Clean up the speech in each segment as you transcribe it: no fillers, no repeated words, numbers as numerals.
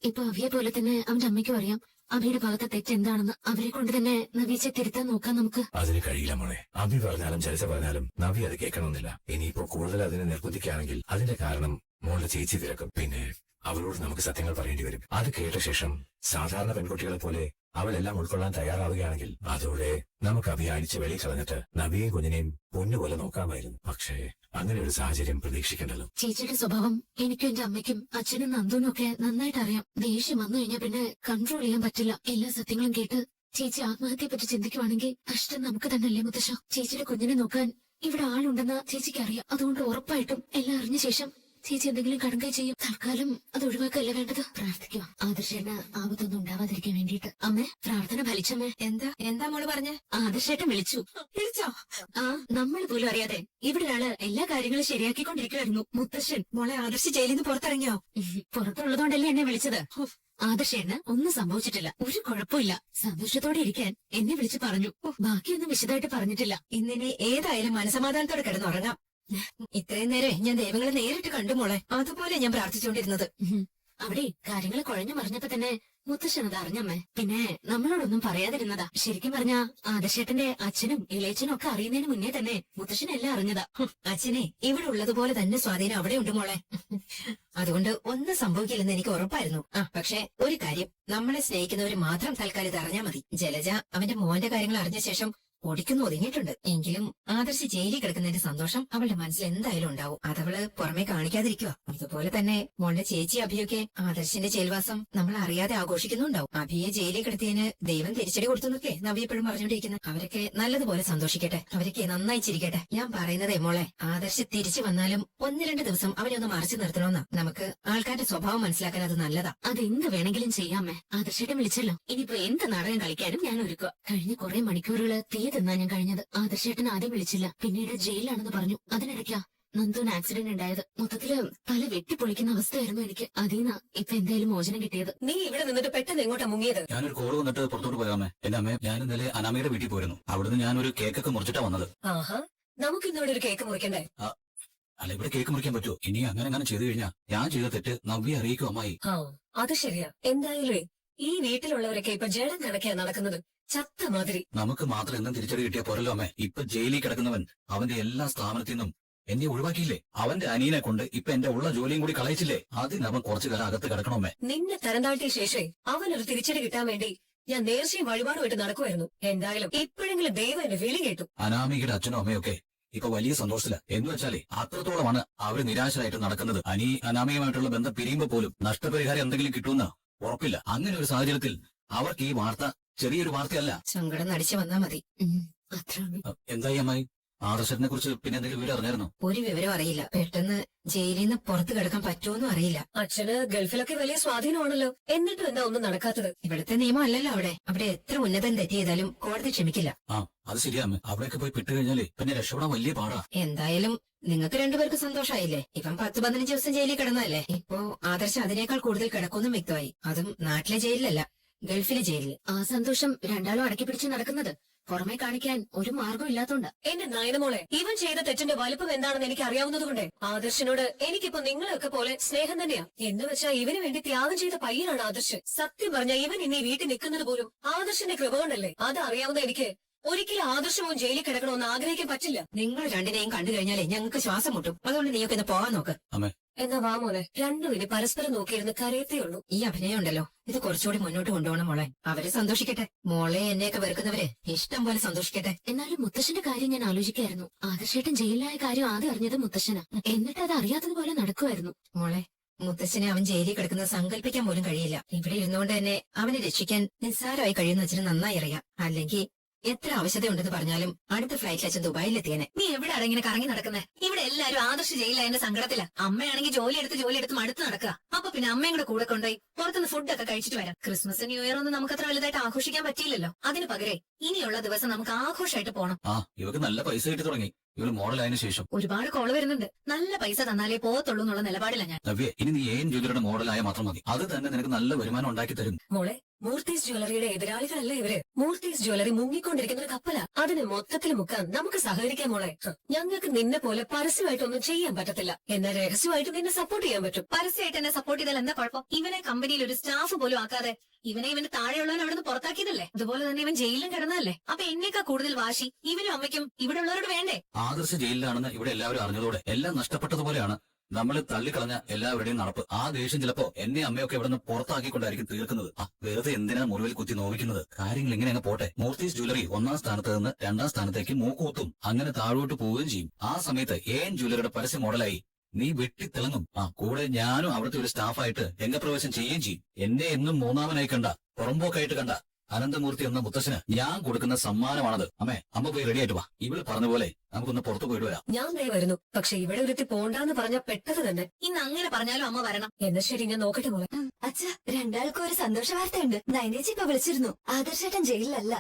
ഇപ്പൊ അവിയെ പോലെ തന്നെ അവന്റെ അമ്മയ്ക്കും അറിയാം അഭിയുടെ ഭാഗത്തെ തെറ്റെന്താണെന്ന്. അവരെ കൊണ്ട് തന്നെ നവീച്ചെ തിരുത്താൻ നോക്കാം നമുക്ക്. അതിന് കഴിയില്ല മോളെ. അഭി പറഞ്ഞാലും ചരിച്ച പറഞ്ഞാലും നവി അത് കേൾക്കണമെന്നില്ല. ഇനിയിപ്പോ കൂടുതൽ അതിനെ നിർബന്ധിക്കുകയാണെങ്കിൽ അതിന്റെ കാരണം മോളുടെ ചേച്ചി തിരക്കും. പിന്നെ അവളോട് നമുക്ക് സത്യങ്ങൾ പറയേണ്ടി വരും. അത് കേട്ട ശേഷം സാധാരണ പെൺകുട്ടികളെ പോലെ അവളെല്ലാം ഉൾക്കൊള്ളാൻ തയ്യാറാവുകയാണെങ്കിൽ അതോടെ നമുക്ക് അഭി അടിച്ച് വെളിയിൽ കളഞ്ഞിട്ട് നവിയെയും കുഞ്ഞിനെയും പൊന്നുപോലെ നോക്കാമായിരുന്നു. പക്ഷേ അങ്ങനെ ഒരു സാഹചര്യം പ്രതീക്ഷിക്കണ്ടല്ലോ. ചേച്ചിയുടെ സ്വഭാവം എനിക്കും എന്റെ അമ്മയ്ക്കും അച്ഛനും നന്ദുനും ഒക്കെ നന്നായിട്ട് അറിയാം. ദേഷ്യം വന്നു കഴിഞ്ഞാൽ പിന്നെ കൺട്രോൾ ചെയ്യാൻ പറ്റില്ല. എല്ലാ സത്യങ്ങളും കേട്ട് ചേച്ചി ആത്മഹത്യയെ പറ്റി ചിന്തിക്കുവാണെങ്കിൽ കഷ്ടം നമുക്ക് തന്നെയല്ലേ മുത്തശ്ശ. ചേച്ചിയുടെ കുഞ്ഞിനെ നോക്കാൻ ഇവിടെ ആളുണ്ടെന്ന് ചേച്ചിക്ക് അറിയാം. അതുകൊണ്ട് ഉറപ്പായിട്ടും എല്ലാം അറിഞ്ഞ ശേഷം ചേച്ചി എന്തെങ്കിലും കടങ്കൈ ചെയ്യും. തൽക്കാലം അത് ഒഴിവാക്കല്ല വേണ്ടത്. പ്രാർത്ഥിക്കുക ആദർശേട്ടന് ആപത്തൊന്നും ഉണ്ടാവാതിരിക്കാൻ വേണ്ടിയിട്ട്. അമ്മേ, പ്രാർത്ഥന ഫലിച്ചമ്മേ. എന്താ മോള് പറഞ്ഞ? ആദർശേട്ടൻ വിളിച്ചോ? ആ, നമ്മൾ പോലും അറിയാതെ ഇവിടെ ഒരാള് എല്ലാ കാര്യങ്ങളും ശരിയാക്കിക്കൊണ്ടിരിക്കുവായിരുന്നു. മുത്തശ്ശൻ. മോളെ ആദർശ് ജയിലിൽ നിന്ന് പുറത്തിറങ്ങിയോ? പുറത്തുള്ളതുകൊണ്ടല്ലേ എന്നെ വിളിച്ചത്. ആദർശേട്ടന് ഒന്നും സംഭവിച്ചിട്ടില്ല. ഒരു കുഴപ്പമില്ല. സന്തോഷത്തോടെ ഇരിക്കാൻ എന്നെ വിളിച്ചു പറഞ്ഞു. ബാക്കിയൊന്നും വിശദമായിട്ട് പറഞ്ഞിട്ടില്ല. ഇന്നിനി ഏതായാലും മനസമാധാനത്തോടെ കിടന്നുറങ്ങാം. ഇത്രയും നേരം ഞാൻ ദൈവങ്ങളെ നേരിട്ട് കണ്ടു മോളെ. അതുപോലെ ഞാൻ പ്രാർത്ഥിച്ചുകൊണ്ടിരുന്നത്. അവിടെ കാര്യങ്ങൾ കുഴഞ്ഞു മറിഞ്ഞപ്പോ തന്നെ മുത്തശ്ശനത് അറിഞ്ഞമ്മേ. പിന്നെ നമ്മളോടൊന്നും പറയാതിരുന്നതാ. ശരിക്കും പറഞ്ഞാ ആദർശേട്ടന്റെ അച്ഛനും ഇളയച്ചനും ഒക്കെ അറിയുന്നതിന് മുന്നേ തന്നെ മുത്തശ്ശനെല്ലാം അറിഞ്ഞതാ. അച്ഛനെ ഇവിടെ ഉള്ളതുപോലെ തന്നെ സ്വാധീനം അവിടെ ഉണ്ട് മോളെ. അതുകൊണ്ട് ഒന്നും സംഭവിക്കില്ലെന്ന് എനിക്ക് ഉറപ്പായിരുന്നു. പക്ഷെ ഒരു കാര്യം, നമ്മളെ സ്നേഹിക്കുന്നവര് മാത്രം തൽക്കാലം ഇത് അറിഞ്ഞാൽ മതി. ജലജ അവന്റെ മോന്റെ കാര്യങ്ങൾ അറിഞ്ഞ ശേഷം ഒടിക്കുന്നു ഒതുങ്ങിയിട്ടുണ്ട്. എങ്കിലും ആദർശ് ജയിലിൽ കിടക്കുന്നതിന്റെ സന്തോഷം അവളുടെ മനസ്സിൽ എന്തായാലും ഉണ്ടാവും. അതവള് പുറമെ കാണിക്കാതിരിക്കുക. അതുപോലെ തന്നെ മോളുടെ ചേച്ചി അഭിയൊക്കെ ആദർശിന്റെ ജയിൽവാസം നമ്മൾ അറിയാതെ ആഘോഷിക്കുന്നുണ്ടാവും. അഭിയെ ജയിലിൽ കിടത്തിയതിന് ദൈവം തിരിച്ചടി കൊടുത്തു നവി എപ്പോഴും പറഞ്ഞുകൊണ്ടിരിക്കുന്നത്. അവരൊക്കെ നല്ലതുപോലെ സന്തോഷിക്കട്ടെ. അവരൊക്കെ നന്നായി ചിരിക്കട്ടെ. ഞാൻ പറയുന്നതേ മോളെ, ആദർശ് തിരിച്ചു വന്നാലും 1-2 ദിവസം അവനെ ഒന്ന് മറച്ചു നിർത്തണമെന്നാ. നമുക്ക് ആൾക്കാരുടെ സ്വഭാവം മനസ്സിലാക്കാൻ അത് നല്ലതാ. അതെന്ത് വേണമെങ്കിലും ചെയ്യാമേ. ആദർശേട്ടൻ വിളിച്ചല്ലോ. ഇനിയിപ്പോ എന്ത് നാടകം കളിക്കാനും ഞാൻ ഒരുക്കുക. കഴിഞ്ഞ കുറെ മണിക്കൂറുകള് തീ തിന്നാ ഞാൻ കഴിഞ്ഞത്. ആദർശേട്ടൻ ആദ്യം വിളിച്ചില്ല. പിന്നീട് ജയിലിലാണെന്ന് പറഞ്ഞു. അതിനിടയ്ക്കാ നന്ദുവിന് ആക്സിഡന്റ് ഉണ്ടായത്. മൊത്തത്തില് തല വെട്ടിപ്പൊളിക്കുന്ന അവസ്ഥയായിരുന്നു എനിക്ക്. അതീന്നാ ഇപ്പൊ എന്തായാലും മോചനം കിട്ടിയത്. നീ ഇവിടെ നിന്നിട്ട് പെട്ടെന്ന് എങ്ങോട്ടാ മുങ്ങിയത്? ഞാനൊരു കോള് വന്നിട്ട് പുറത്തോട്ട് പോയാമേ. എന്റെ അമ്മ, ഞാൻ ഇന്നലെ അനാമയുടെ വീട്ടിൽ പോയിരുന്നു. അവിടുന്ന് ഞാനൊരു കേക്കൊക്കെ മുറിച്ചിട്ടാ വന്നത്. ആഹാ, നമുക്ക് ഇന്നോട് ഒരു കേക്ക് മുറിക്കണ്ടേ? അല്ല, ഇവിടെ കേക്ക് മുറിക്കാൻ പറ്റുമോ? ഇനി അങ്ങനെ ചെയ്തു കഴിഞ്ഞാൽ ഞാൻ ചെയ്ത തെറ്റ് നവ്യെ അറിയിക്കും അമ്മായി. അത് ശരിയാ. എന്തായാലും ഈ വീട്ടിലുള്ളവരൊക്കെ ഇപ്പൊ ജഡം കണക്കാ നടക്കുന്നത്. ചത്ത മാതിരി. നമുക്ക് മാത്രം എന്നും തിരിച്ചടി കിട്ടിയ പോരല്ലോ അമ്മേ. ഇപ്പൊ ജയിലിൽ കിടക്കുന്നവൻ അവന്റെ എല്ലാ സ്ഥാപനത്തിൽ നിന്നും എന്നെ ഒഴിവാക്കിയില്ലേ? അവന്റെ അനിയനെ കൊണ്ട് ഇപ്പൊ എന്റെ ഉള്ള ജോലിയും കൂടി കളയിച്ചില്ലേ? അതിനവൻ കുറച്ചു കാലം അകത്ത് കിടക്കണമേ. നിന്നെ തരം താഴ്ത്തിയ ശേഷം അവനൊരു തിരിച്ചടി കിട്ടാൻ വേണ്ടി ഞാൻ നേർച്ചയും വഴിപാടുമായിട്ട് നടക്കുമായിരുന്നു. എന്തായാലും ഇപ്പോഴെങ്കിലും ദൈവം എന്റെ വിളി കേട്ടു. അനാമികയുടെ അച്ഛനും അമ്മയൊക്കെ ഇപ്പൊ വലിയ സന്തോഷത്തില. എന്ന് വെച്ചാലേ അത്രത്തോളമാണ് അവര് നിരാശരായിട്ട് നടക്കുന്നത്. അനാമികമായിട്ടുള്ള ബന്ധം പിരിയുമ്പോ പോലും നഷ്ടപരിഹാരം എന്തെങ്കിലും കിട്ടുമെന്ന് ഉറപ്പില്ല. അങ്ങനെ ഒരു സാഹചര്യത്തിൽ അവർക്ക് ഈ വാർത്ത ചെറിയൊരു വാർത്തയല്ല. സങ്കടം നടിച്ചു വന്നാ മതി. എന്തായി അമ്മായി? ആദർശനെ കുറിച്ച് പിന്നെ എന്തെങ്കിലും വിവരം അറിഞ്ഞായിരുന്നോ? ഒരു വിവരം അറിയില്ല. പെട്ടെന്ന് ജയിലിൽ നിന്ന് പുറത്ത് കിടക്കാൻ പറ്റുമെന്നും അറിയില്ല. അച്ഛന് ഗൾഫിലൊക്കെ വലിയ സ്വാധീനമാണല്ലോ. എന്നിട്ടും എന്താ ഒന്നും നടക്കാത്തത്? ഇവിടുത്തെ നിയമം അല്ലല്ലോ അവിടെ. അവിടെ എത്ര ഉന്നതൻ തെറ്റ് ചെയ്താലും കോടതി ക്ഷമിക്കില്ല. അത് ശരിയാമ്മ. അവിടെയൊക്കെ പോയി പെട്ടുകഴിഞ്ഞാലേ പിന്നെ രക്ഷപ്പെടാൻ വലിയ പാടാ. എന്തായാലും നിങ്ങൾക്ക് രണ്ടുപേർക്ക് സന്തോഷമായില്ലേ? ഇപ്പം 10-15 ദിവസം ജയിലിൽ കിടന്നതല്ലേ? ഇപ്പോ ആദർശം അതിനേക്കാൾ കൂടുതൽ കിടക്കൊന്നും വ്യക്തമായി. അതും നാട്ടിലെ ജയിലിലല്ല, ഗൾഫിലെ ജയിലിൽ. ആ സന്തോഷം രണ്ടാളും അടക്കി പിടിച്ച് നടക്കുന്നത് പുറമെ കാണിക്കാൻ ഒരു മാർഗം ഇല്ലാത്തോണ്ട്. എന്റെ നായനമോളെ, ഇവൻ ചെയ്ത തെറ്റിന്റെ വലുപ്പം എന്താണെന്ന് എനിക്ക് അറിയാവുന്നതുകൊണ്ട് ആദർശനോട് എനിക്കിപ്പോ നിങ്ങളെയൊക്കെ പോലെ സ്നേഹം തന്നെയാ. എന്ന് വെച്ചാ ഇവന് വേണ്ടി ത്യാഗം ചെയ്ത പയ്യനാണ് ആദർശ്. സത്യം പറഞ്ഞ ഇവൻ ഇന്ന് ഈ വീട്ടിൽ നിൽക്കുന്നത് പോലും ആദർശന്റെ കൃപ കൊണ്ടല്ലേ? അത് അറിയാവുന്ന എനിക്ക് ഒരിക്കലും ആദർശവും ജയിലിൽ കിടക്കണമെന്ന് ആഗ്രഹിക്കാൻ പറ്റില്ല. നിങ്ങൾ രണ്ടിനെയും കണ്ടു കഴിഞ്ഞാലേ ഞങ്ങൾക്ക് ശ്വാസം മുട്ടും. അതുകൊണ്ട് നീയൊക്കെ ഇന്ന് പോകാൻ നോക്ക്. എന്നാ വാ മോനെ, രണ്ടും ഇനി പരസ്പരം നോക്കിയിരുന്ന് കരയത്തേ ഉള്ളൂ. ഈ അഭിനയം ഉണ്ടല്ലോ, ഇത് കുറച്ചുകൂടി മുന്നോട്ട് കൊണ്ടുപോകണം മോളെ. അവര് സന്തോഷിക്കട്ടെ. മോളെ എന്നെയൊക്കെ വെറുക്കുന്നവര് ഇഷ്ടം പോലെ സന്തോഷിക്കട്ടെ. എന്നാലും മുത്തശ്ശന്റെ കാര്യം ഞാൻ ആലോചിക്കായിരുന്നു. ആദർശേട്ടൻ ജയിലിലായ കാര്യം ആദ്യം അറിഞ്ഞത് മുത്തശ്ശനാ. എന്നിട്ട് അത് അറിയാത്തതുപോലെ നടക്കുമായിരുന്നു. മോളെ, മുത്തശ്ശനെ അവൻ ജയിലിൽ കിടക്കുന്നത് സങ്കല്പിക്കാൻ പോലും കഴിയില്ല. ഇവിടെ ഇരുന്നുകൊണ്ട് തന്നെ അവനെ രക്ഷിക്കാൻ നിസ്സാരമായി കഴിയുന്ന അച്ഛന് നന്നായി അറിയാം. അല്ലെങ്കിൽ എത്ര ആവശ്യതയുണ്ടെന്ന് പറഞ്ഞാലും അടുത്ത ഫ്ലൈറ്റിൽ അച്ഛൻ ദുബായിലെത്തിയനെ. നീ എവിടെയാണ് ഇങ്ങനെ കറങ്ങി നടക്കുന്നത്? ഇവിടെ എല്ലാരും ആദർശ ജയിലായതിന്റെ സങ്കടത്തില. അമ്മയാണെങ്കിൽ ജോലി എടുത്ത് മടുത്ത് നടക്കുക. അപ്പൊ പിന്നെ അമ്മയും കൂടെ കൊണ്ടുപോയി പുറത്തുനിന്ന് ഫുഡൊക്കെ കഴിച്ചിട്ട് വരാം. ക്രിസ്മസ് ന്യൂ ഇയർ ഒന്നും നമുക്ക് അത്ര വലുതായിട്ട് ആഘോഷിക്കാൻ പറ്റിയില്ലല്ലോ. അതിന് പകരം ഇനിയുള്ള ദിവസം നമുക്ക് ആഘോഷമായിട്ട് പോണം. ഇവർക്ക് നല്ല പൈസ കിട്ടി തുടങ്ങി. ഇവര് മോഡലായതിനു ശേഷം ഒരുപാട് കോള് വരുന്നുണ്ട്. നല്ല പൈസ തന്നാലേ പോകത്തുള്ളൂ എന്നുള്ള നിലപാടില്ല ഞാൻ. നവ്യ, ഇനി നീ ഏൻ ജ്വല്ലറിയുടെ മോഡലായ മാത്രം മതി. അത് തന്നെ നിനക്ക് നല്ല വരുമാനം ഉണ്ടാക്കി തരും. മോളെ, മൂർത്തീസ് ജ്വല്ലറിയുടെ എതിരാളികളല്ല ഇവര്. മൂർത്തീസ് ജ്വല്ലറി മുങ്ങിക്കൊണ്ടിരിക്കുന്ന ഒരു കപ്പല. അതിനെ മൊത്തത്തിൽ മുക്കാൻ നമുക്ക് സഹകരിക്കാൻ മോളെ. ഞങ്ങൾക്ക് നിന്നെ പോലെ പരസ്യമായിട്ടൊന്നും ചെയ്യാൻ പറ്റത്തില്ല. എന്നാൽ രഹസ്യമായിട്ട് നിന്നെ സപ്പോർട്ട് ചെയ്യാൻ പറ്റും. പരസ്യമായിട്ട് എന്നെ സപ്പോർട്ട് ചെയ്താൽ എന്താ കുഴപ്പം? ഇവനെ കമ്പനിയിൽ ഒരു സ്റ്റാഫ് പോലും ആക്കാതെ ഇവന് താഴെയുള്ളവൻ അവിടെ നിന്ന് പുറത്താക്കിയതല്ലേ? അതുപോലെ തന്നെ ഇവൻ ജയിലിലും കിടന്നതല്ലേ? അപ്പൊ എന്നേക്കാ കൂടുതൽ വാശി ഇവനും അമ്മയ്ക്കും ഇവിടെ ഉള്ളവരോട് വേണ്ടേ? ആദർശ ജയിലിലാണെന്ന് ഇവിടെ എല്ലാവരും അറിഞ്ഞതോടെ എല്ലാം നഷ്ടപ്പെട്ടതുപോലെയാണ് നമ്മൾ തള്ളിക്കളഞ്ഞ എല്ലാവരുടെയും നടപ്പ്. ആ ദേഷ്യം ചിലപ്പോ എന്നെ അമ്മയൊക്കെ ഇവിടെ നിന്ന് പുറത്താക്കിക്കൊണ്ടായിരിക്കും തീർക്കുന്നത്. വെറുതെ എന്തിനാ മുറിവിൽ കുത്തി നോവിക്കുന്നത്? കാര്യങ്ങൾ ഇങ്ങനെ അങ്ങ് പോട്ടെ. മൂർത്തീസ് ജ്വല്ലറി 1ാം സ്ഥാനത്ത് നിന്ന് 2ാം സ്ഥാനത്തേക്ക് മൂക്കുകുത്തും. അങ്ങനെ താഴോട്ട് പോവുകയും ചെയ്യും. ആ സമയത്ത് AN ജ്വല്ലറിയുടെ പരസ്യ മോഡലായി നീ വെട്ടിത്തിളങ്ങും. കൂടെ ഞാനും അവിടുത്തെ ഒരു സ്റ്റാഫായിട്ട് രംഗപ്രവേശം ചെയ്യുകയും ചെയ്യും. എന്നെ എന്നും മൂന്നാമനായി കണ്ട, പുറമ്പോക്കായിട്ട് കണ്ട അനന്തമൂർത്തി എന്ന മുത്തശ്ശന് ഞാൻ കൊടുക്കുന്ന സമ്മാനമാണത്. അമ്മ പോയി റെഡി ആയിട്ട് വാ. ഇവള് പറഞ്ഞ പോലെ നമുക്കൊന്ന് പുറത്തു പോയിട്ട് വരാം. ഞാൻ ദേ വരുന്നു. പക്ഷെ ഇവിടെ ഒരുത്തി പോണ്ടാന്ന് പറഞ്ഞ പെട്ടത് തന്നെ. ഇന്ന് അങ്ങനെ പറഞ്ഞാലും അമ്മ വരണം. എന്നാ ശരി, ഞാൻ നോക്കട്ടെ മോളെ. അച്ഛാ, രണ്ടാൾക്കും ഒരു സന്തോഷ വാർത്തയുണ്ട്. നയനേച്ചി ഇപ്പൊ വിളിച്ചിരുന്നു. ആദർശേട്ടൻ ജയിലിലല്ല.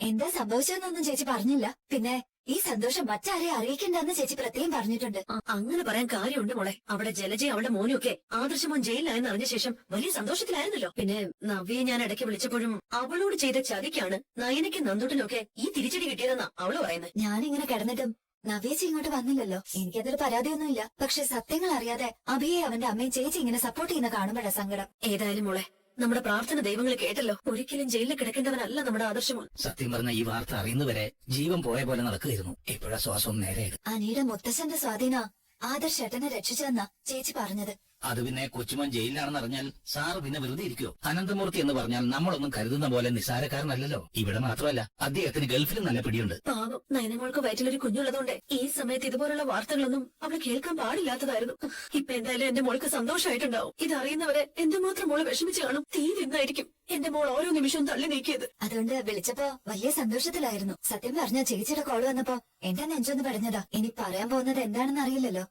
എന്താ സംഭവിച്ചതെന്നൊന്നും ചേച്ചി പറഞ്ഞില്ല. പിന്നെ ഈ സന്തോഷം മറ്റാരെ അറിയിക്കണ്ടെന്ന് ചേച്ചി പ്രത്യേകം പറഞ്ഞിട്ടുണ്ട്. അങ്ങനെ പറയാൻ കാര്യമുണ്ട് മോളെ. അവിടെ ജലജയും അവളുടെ മോനും ഒക്കെ ആദർശമോൻ ജയിലിലായെന്ന് അറിഞ്ഞ ശേഷം വലിയ സന്തോഷത്തിലായിരുന്നല്ലോ. പിന്നെ നവ്യയെ ഞാൻ ഇടയ്ക്ക് വിളിച്ചപ്പോഴും അവളോട് ചെയ്ത ചതിക്കാണ് നയനയ്ക്ക് നന്ദുട്ടിനൊക്കെ ഈ തിരിച്ചടി കിട്ടിയതെന്നാ അവള് പറയുന്നത്. ഞാനിങ്ങനെ കിടന്നിട്ടും നവ്യേച്ചി ഇങ്ങോട്ട് വന്നില്ലല്ലോ. എനിക്കതിൽ പരാതിയൊന്നുമില്ല. പക്ഷെ സത്യങ്ങൾ അറിയാതെ അഭിയെ അവന്റെ അമ്മയും ചേച്ചി ഇങ്ങനെ സപ്പോർട്ട് ചെയ്യുന്ന കാണുമ്പോഴാ സങ്കടം. ഏതായാലും മോളെ, നമ്മുടെ പ്രാർത്ഥന ദൈവങ്ങൾ കേട്ടല്ലോ. ഒരിക്കലും ജയിലിൽ കിടക്കേണ്ടവനല്ല നമ്മുടെ ആദർശമോൻ. സത്യം പറഞ്ഞ ഈ വാർത്ത അറിയുന്നവരെ ജീവൻ പോയ പോലെ നടക്കുകയായിരുന്നു. ഇപ്പോഴാ ശ്വാസം നേരെയത്. അനിയുടെ മുത്തശ്ശന്റെ സ്വാധീന ആദർശേട്ടനെ രക്ഷിച്ചെന്നാ ചേച്ചി പറഞ്ഞത്. അത് പിന്നെ കൊച്ചുമോൻ ജയിലിലാണെന്ന് അറിഞ്ഞാൽ സാറ് പിന്നെ വെറുതെ ഇരിക്കുവോ? അനന്തമൂർത്തി എന്ന് പറഞ്ഞാൽ നമ്മളൊന്നും കരുതുന്ന പോലെ നിസ്സാരക്കാരനല്ലല്ലോ. ഇവിടെ മാത്രമല്ല, അദ്ദേഹത്തിന് ഗൾഫിലും നല്ല പിടിയുണ്ട്. പാവം, നയനമോൾക്ക് വയറ്റിലൊരു കുഞ്ഞുള്ളതുകൊണ്ട് ഈ സമയത്ത് ഇതുപോലുള്ള വാർത്തകളൊന്നും അവള് കേൾക്കാൻ പാടില്ലാത്തതായിരുന്നു. ഇപ്പൊ എന്തായാലും എന്റെ മോൾക്ക് സന്തോഷമായിട്ടുണ്ടാവും. ഇതറിയുന്നവരെ എന്തുമാത്രം മോള് വിഷമിച്ചു കാണും. തീ നിന്നായിരിക്കും എന്റെ മോൾ ഓരോ നിമിഷവും തള്ളി നീക്കിയത്. അതുകൊണ്ട് വിളിച്ചപ്പോ വലിയ സന്തോഷത്തിലായിരുന്നു. സത്യം പറഞ്ഞ ചേച്ചിയുടെ കോള് വന്നപ്പോ എന്റെ നെഞ്ചൊന്ന് പടഞ്ഞതാ. ഇനി പറയാൻ പോകുന്നത് എന്താണെന്ന് അറിയില്ലല്ലോ.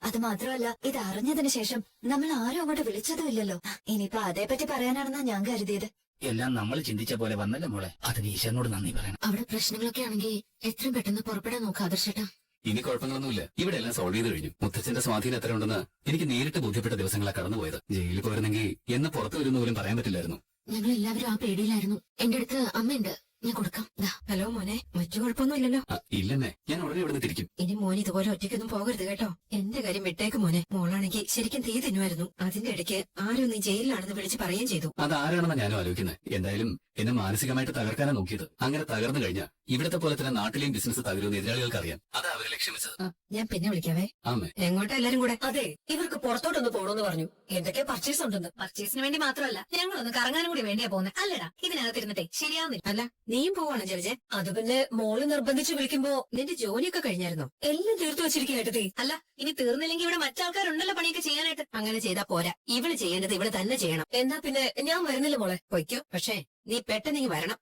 അത് മാത്രമല്ല, ഇത് അറിഞ്ഞതിന് ശേഷം നമ്മൾ ആരും അങ്ങോട്ട് വിളിച്ചതുമില്ലല്ലോ. ഇനിയിപ്പോ അതേപറ്റി പറയാനാണെന്നാ ഞാൻ കരുതിയത്. എല്ലാം നമ്മൾ ചിന്തിച്ച പോലെ വന്നല്ലോ മോളെ. അതിന് ഈശ്വരനോട് നന്ദി പറയണം. അവിടെ പ്രശ്നങ്ങളൊക്കെ ആണെങ്കിൽ എത്രയും പെട്ടെന്ന് പുറപ്പെടാൻ നോക്കാം ആദർശേട്ടാ. ഇനി കുഴപ്പങ്ങളൊന്നുമില്ല. ഇവിടെ എല്ലാം സോൾവ് ചെയ്ത് കഴിഞ്ഞു. മുത്തച്ഛന്റെ സ്വാധീനം എത്ര ഉണ്ടെന്ന് എനിക്ക് നേരിട്ട് ബോധ്യപ്പെട്ട ദിവസങ്ങളാ കടന്നുപോയത്. ജയിലിൽ പോയിരുന്നെങ്കിൽ എന്ന് പുറത്തു വരുന്ന പോലും പറയാൻ പറ്റില്ലായിരുന്നു. ഞങ്ങൾ എല്ലാവരും ആ പേടിയിലായിരുന്നു. എന്റെ അടുത്ത് അമ്മയുണ്ട്, ഞാൻ കൊടുക്കാം. ദാ. ഹലോ മോനെ, മറ്റു കുഴപ്പമൊന്നുമില്ലല്ലോ? ഇല്ലെന്നേ, ഞാൻ ഉടനെ ഇവിടുന്ന് തിരിക്കും. ഇനി മോൻ ഇതുപോലെ ഒറ്റയ്ക്കൊന്നും പോകരുത് കേട്ടോ. എന്റെ കാര്യം വിട്ടേക്ക് മോനെ. മോളാണെങ്കിൽ ശരിക്കും തീ തിന്നുമായിരുന്നു. അതിന്റെ ഇടയ്ക്ക് ആരും നീ ജയിലിലാണെന്ന് വിളിച്ച് പറയുകയും ചെയ്തു. അതാരാണെന്നാ ഞാനും ആലോചിക്കുന്നത്. എന്തായാലും എന്നെ മാനസികമായിട്ട് തകർക്കാനാ നോക്കിയത്. അങ്ങനെ തകർന്നു കഴിഞ്ഞാൽ ഇവിടത്തെ പോലെ തന്നെ നാട്ടിലെയും ബിസിനസ് തകരുമെന്ന് എതിരാളികൾക്ക് അറിയാം. അതാ അവര് ലക്ഷ്യം വെച്ചത്. ഞാൻ പിന്നെ വിളിക്കാവേ. ആമേ. എങ്ങോട്ടാ എല്ലാരും കൂടെ? അതെ, ഇവർക്ക് പുറത്തോട്ടൊന്ന് പോണോന്ന് പറഞ്ഞു. എന്തൊക്കെ പർച്ചേസ് ഉണ്ടെന്ന്. പർച്ചേസിന് വേണ്ടി മാത്രമല്ല, ഞങ്ങളൊന്ന് കറങ്ങാനും കൂടി വേണ്ടിയാ പോകുന്നത്. അല്ലടാ, ഇതിനകത്തിരുന്നിട്ടേ ശരിയാവുന്നില്ല. അല്ല, നീയും പോവാണോ ജലജെ? അത് പിന്നെ മോള് നിർബന്ധിച്ച് വിളിക്കുമ്പോ നിന്റെ ജോലിയൊക്കെ കഴിഞ്ഞായിരുന്നോ? എല്ലാം തീർത്തു വെച്ചിരിക്കുകയായിട്ട്. അല്ല, ഇനി തീർന്നില്ലെങ്കിൽ ഇവിടെ മറ്റാൾക്കാരുണ്ടല്ലോ പണിയൊക്കെ ചെയ്യാനായിട്ട്. അങ്ങനെ ചെയ്താ പോരാ. ഇവള് ചെയ്യേണ്ടത് ഇവള് തന്നെ ചെയ്യണം. എന്നാ പിന്നെ ഞാൻ വരുന്നില്ല മോളെ. പൊയ്ക്കോ. പക്ഷേ നീ പെട്ടെന്ന് ഇങ്ങ് വരണം.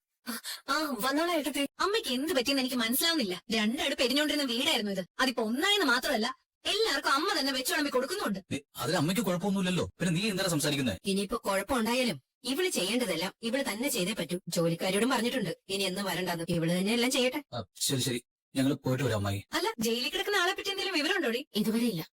വന്നോളാ ഏട്ടത്തി. അമ്മയ്ക്ക് എന്ത് പറ്റിയെന്ന് എനിക്ക് മനസ്സിലാവുന്നില്ല. രണ്ടടുപ്പ് എരിഞ്ഞോണ്ടിരുന്ന വീടായിരുന്നു ഇത്. അതിപ്പോ ഒന്നായെന്ന് മാത്രമല്ല, എല്ലാവർക്കും അമ്മ തന്നെ വെച്ചുവിളമ്പി കൊടുക്കുന്നുണ്ട്. അതിൽ അമ്മയ്ക്ക് കുഴപ്പമൊന്നുമില്ലല്ലോ. പിന്നെ നീ എന്താണ് സംസാരിക്കുന്നത്? ഇനിയിപ്പോ കുഴപ്പമുണ്ടായാലും ഇവള് ചെയ്യേണ്ടതെല്ലാം ഇവള് തന്നെ ചെയ്തേ പറ്റൂ. ജോലിക്കാരോടും പറഞ്ഞിട്ടുണ്ട് ഇനി എന്ന് വരണ്ടെന്ന്. ഇവള് തന്നെ എല്ലാം ചെയ്യട്ടെ. ശരി ശരി, ഞങ്ങൾ പോയിട്ട് വരാം അമ്മായി. അല്ല, ജയിലിൽ കിടക്കുന്ന ആളെ പറ്റി എന്തെങ്കിലും വിവരമുണ്ടോടി? ഇതുവരെ ഇല്ല.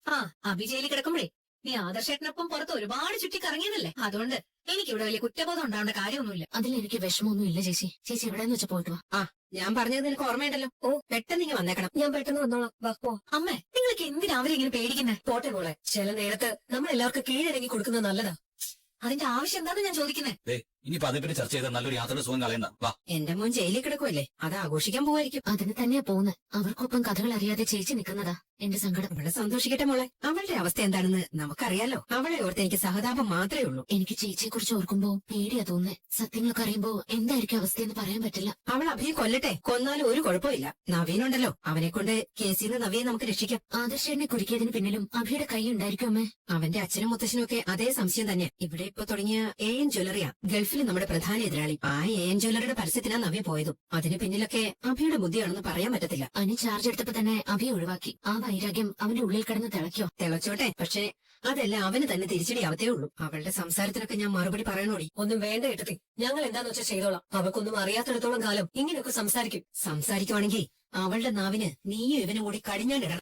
അഭി ജയിലിൽ കിടക്കുമ്പോഴേ നീ ആദർശേട്ടനൊപ്പം പുറത്ത് ഒരുപാട് ചുറ്റി കറങ്ങിയതല്ലേ? അതുകൊണ്ട് എനിക്കിവിടെ വലിയ കുറ്റബോധം ഉണ്ടാവേണ്ട കാര്യമൊന്നുമില്ല. അതിൽ എനിക്ക് വിഷമമൊന്നും ഇല്ല ചേച്ചി. ചേച്ചി എവിടെയെന്ന് വെച്ചാൽ പോയിട്ട് വാ. ഞാൻ പറഞ്ഞത് നിനക്ക് ഓർമ്മയുണ്ടല്ലോ. പെട്ടെന്ന് ഇങ്ങ് വന്നേക്കണം. ഞാൻ പെട്ടെന്ന് വന്നോളാം. വാ പോ. അമ്മേ, നിങ്ങൾക്ക് എന്തിനാ അവരെ ഇങ്ങനെ പേടിക്കുന്നത്? പോട്ടെ മോളെ. ചില നേരത്ത് നമ്മൾ എല്ലാവർക്കും കീഴടങ്ങി കൊടുക്കുന്നത് നല്ലതാ. അതിന്റെ ആവശ്യം എന്താന്ന് ഞാൻ ചോദിക്കുന്നത്. ഇനിയിപ്പോ അതേപ്പറ്റി ചർച്ച ചെയ്താൽ നല്ലൊരു യാത്രയുടെ സുഖം കളയണ്ട. വാ. എന്റെ മോൻ ജയിലിൽ കിടക്കുമല്ലേ, അത് ആഘോഷിക്കാൻ പോവായിരിക്കും. അതിന് തന്നെയാ പോകുന്നത്. അവർക്കൊപ്പം കഥകൾ അറിയാതെ ചേച്ചി നിൽക്കുന്നതാ എന്റെ സങ്കടം. അവളെ സന്തോഷിക്കട്ടെ മോളെ. അവളുടെ അവസ്ഥ എന്താണെന്ന് നമുക്കറിയാലോ. അവളെ ഓർത്ത് എനിക്ക് സഹതാപം മാത്രമേ ഉള്ളൂ. എനിക്ക് ചേച്ചിയെ കുറിച്ച് ഓർക്കുമ്പോ പേടിയാ തോന്നുന്നേ. സത്യങ്ങളൊക്കെ അറിയുമ്പോ എന്തായിരിക്കും അവസ്ഥയെന്ന് പറയാൻ പറ്റില്ല. അവൾ അഭിയെ കൊല്ലട്ടെ, കൊന്നാലും ഒരു കുഴപ്പമില്ല. നവീനുണ്ടല്ലോ, അവനെ കൊണ്ട് കേസിൽ നിന്ന് നവിയെ നമുക്ക് രക്ഷിക്കാം. ആദർശേട്ടനെ കുരുക്കിയതിന് പിന്നിലും അഭിയുടെ കൈ ഉണ്ടായിരിക്കും അമ്മേ. അവന്റെ അച്ഛനും മുത്തശ്ശനും ഒക്കെ അതേ സംശയം തന്നെ. ഇവിടെ ഇപ്പൊ തുടങ്ങിയ AN ജ്വല്ലറിയാ ഗൾഫിൽ നമ്മുടെ പ്രധാന എതിരാളി. ആ AN ജ്വല്ലറിയുടെ പരസ്യത്തിനാ നവ്യ പോയതും. അതിന് പിന്നിലൊക്കെ അഭിയുടെ ബുദ്ധിയാണെന്ന് പറയാൻ പറ്റത്തില്ല. അനി ചാർജ് എടുത്തപ്പോ തന്നെ അഭിയെ ഒഴിവാക്കി. ആ വൈരാഗ്യം അവന്റെ ഉള്ളിൽ കിടന്ന് തിളയ്ക്കോ? തിളച്ചോട്ടെ, പക്ഷേ അതെല്ലാം അവന് തന്നെ തിരിച്ചടിയാവത്തേ ഉള്ളൂ. അവളുടെ സംസാരത്തിനൊക്കെ ഞാൻ മറുപടി പറയണോടി. ഒന്നും വേണ്ട ഏട്ടത്തി. ഞങ്ങൾ എന്താന്ന് വെച്ചാൽ ചെയ്തോളാം. അവൾക്കൊന്നും അറിയാത്തിടത്തോളം കാലം ഇങ്ങനെയൊക്കെ സംസാരിക്കും. സംസാരിക്കുവാണെങ്കിൽ അവളുടെ നാവിന് നീയും ഇവനും കൂടി കടിഞ്ഞാണ്ടിടണം.